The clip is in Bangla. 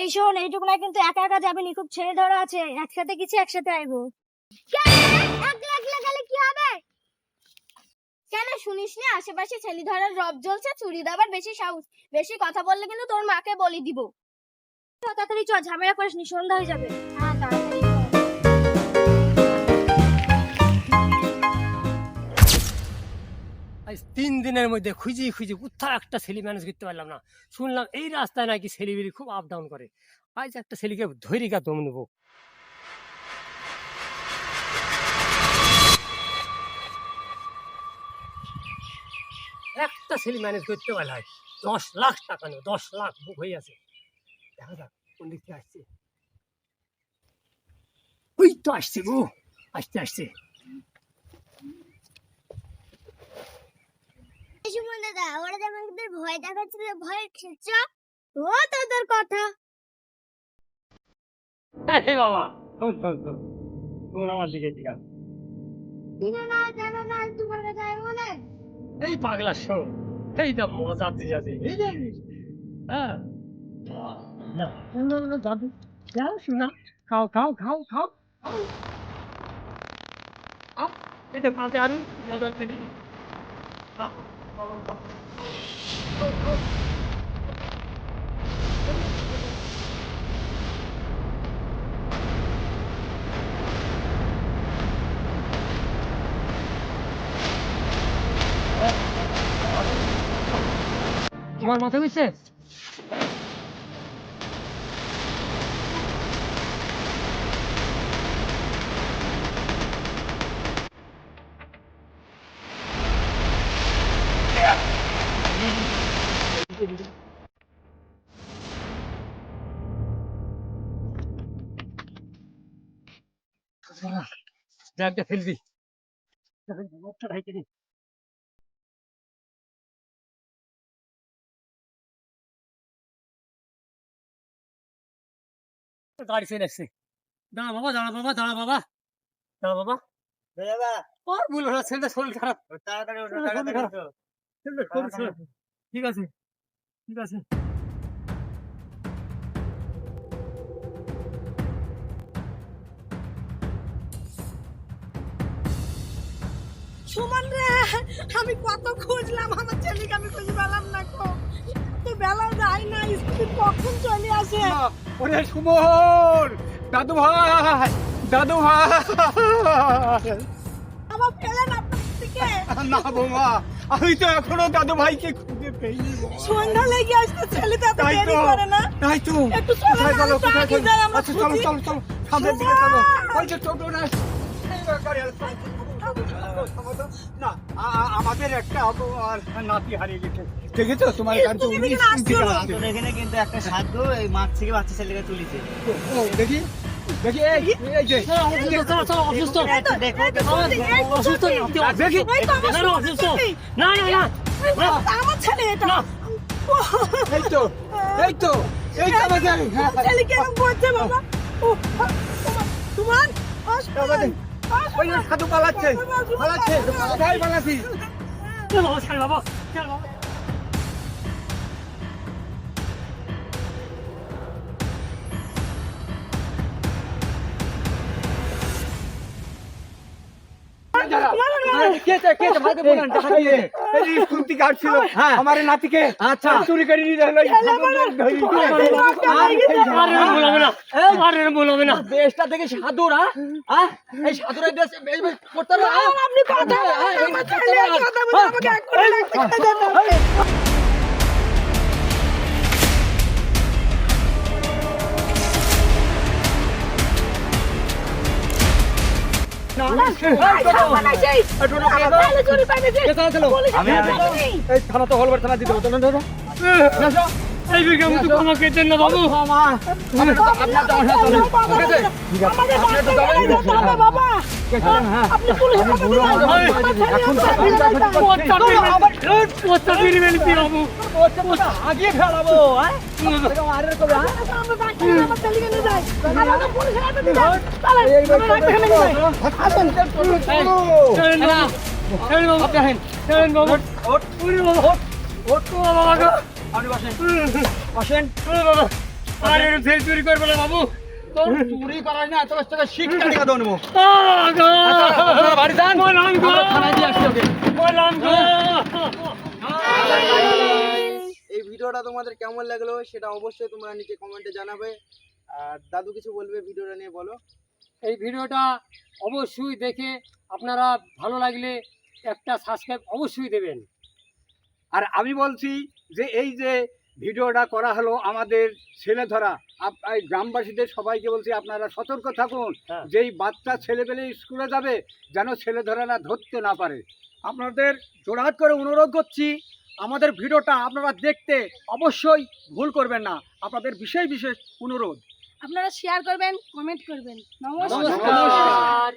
এই শোন, এইটুকু না কিন্তু একা একা যাবিনি, খুব ছেলে ধরা আছে, একসাথে গেছি একসাথে আইবো। একলা একলা গেলে কি হবে? কেন শুনিস না আশেপাশে ছেলে ধরার রব জ্বলছে, চুরি দাবার বেশি সাহস, বেশি কথা বললে কিন্তু তোর মাকে বলি দিব। তাড়াতাড়ি চল, ঝামেলা করিস নি, সন্ধ্যা হয়ে যাবে। হ্যাঁ তাড়াতাড়ি চল। আজ 3 দিনের মধ্যে খুঁজি খুঁজি কোথাও একটা ছেলে ম্যানেজ করতে পারলাম না। শুনলাম এই রাস্তায় নাকি ছেলেবিলি খুব আপ ডাউন করে। আজ একটা ছেলেকে ধৈর্য কা দম নেবো। একটা ছেলে ম্যানেজ করতে পারলাম, 10 লাখ টাকা নেই, 10 লাখ বুক হয়ে আছে। দেখা যাক কোন দিক থেকে আসছে। ওই তো আসছে গো, আসতে আসছে। সুমন দাদা, ওরা যে আমাদের ভয় দেখাচ্ছিল, ভয় খেলছ ও তোদের কথা। এই বাবা, তোর আমার দিকে ঠিক আছে। জানো না তোমার কাছে আইবো না। এই পাগলা শো, এইটা মজা দিয়ে যাচ্ছে। এই যে হ্যাঁ না না না দাদু, যাও শোনা, খাও খাও খাও খাও। এটা কাছে আরো মজা দিবি। তোমার মাথা ঘুরছে? ব্যাগটা ফেলবি, গাড়ি চলে আসছে। দাঁড়া বাবা, দাঁড়া বাবা, দাঁড়া বাবা, দাঁড়া বাবা। আর বলো না, ছেলেটা শরীর খারাপ। তাড়াতাড়ি ওঠো, তাড়াতাড়ি ওঠো। ছেলেটা শরীর খারাপ। ঠিক আছে ঠিক আছে। সুমন রে, আমি কত খুঁজলাম আমার ছেলেকে, আমি খুঁজে পেলাম না গো। তো বেলা যায় না, স্কুল কখন চলে আসে? ওরে সুমন, দাদু ভাই, দাদু ভাই। আমার ফেলেন আপনার থেকে। না বৌমা, আমি তো এখনো দাদু ভাইকে খুঁজে পেইনি। সন্ধ্যা লেগে আসতে, ছেলে তো এত তাই দেরি তো, করে না। তাই তো। একটু চলো কোথায় না, চলো, একটু কোথায় আগে চলো? যাই, আমরা আচ্ছা চলো খুঁজি। চলো চলো, সামনের দিকে চলো। ওই যে টোটো না, না আমাদের একটা নাতি হারিয়ে গেছে, দেখেছো? তোমার গাড়িতে তুমি 19 এখানে দিকে আসছো? আসছে। এখানে কিন্তু একটা সাধু এই মাঠ থেকে বাচ্চা ছেলেকে তুলেছে। ও দেখি দেখি, এই যে অসুস্থ দেখো অসুস্থ দেখি, ওই তো আমার না, অসুস্থ। না না না না। আমার ছেলে এটা। না। এই তো এই তো এই তো আমাদের ছেলে কেমন করছে বাবা? ও, তোমার আমাদের ওই যে সাধু পালাচ্ছে, পালাচ্ছে, কোথায় পালাচ্ছি? চল বাবা, চল বাবা, চল বাবা। স্কুল থেকে আসছিল আমার নাতিকে আচ্ছা। চুরি করে নিয়ে গেল। আর এরম বলবে না, আর এরম বলবে না। দেশটা থেকে সাধুরা এই সাধুরা দেশ বেশ বেশ করতে পারে। আপনি কথা বলেন, আমার ছেলে কথা বলে আমাকে এক্ষুনি ডাক্তার যেতে হবে। এই থানা তো হলবার থানা দিতে হবে। এই বিক্রম, তুই ক্ষমা করে দেন না বাবু। পোস্টার মেরে ফেলেছি বাবু। আগে ফেলাবো চলেন বাবু, চলেন বাবু, চলেন বাবু। উনি বাবা, ও বাবা গো। আপনি বসেন বসেন। ও বাবা, আর এরকম ছেলে চুরি করবে না বাবু। তোর চুরি করাই না, তোর থেকে শিক্ষা দিয়ে দেবো। বাড়ি যান, বললাম গো, থানায় দিয়ে আসছি ওকে। বললাম গো। এই ভিডিওটা তোমাদের কেমন লাগলো সেটা অবশ্যই তোমরা নিচে কমেন্টে জানাবে। আর দাদু কিছু বলবে ভিডিওটা নিয়ে, বলো। এই ভিডিওটা অবশ্যই দেখে আপনারা ভালো লাগলে একটা সাবস্ক্রাইব অবশ্যই দেবেন। আর আমি বলছি যে এই যে ভিডিওটা করা হলো আমাদের ছেলে ধরা, এই গ্রামবাসীদের সবাইকে বলছি আপনারা সতর্ক থাকুন। হ্যাঁ। যেই বাচ্চা ছেলেপেলে স্কুলে যাবে যেন ছেলে ধরা না ধরতে না পারে। আপনাদের জোড়হাত করে অনুরোধ করছি, আমাদের ভিডিওটা আপনারা দেখতে অবশ্যই ভুল করবেন না। আপনাদের বিশেষ বিশেষ অনুরোধ। আপনারা শেয়ার করবেন, কমেন্ট করবেন। নমস্কার। নমস্কার।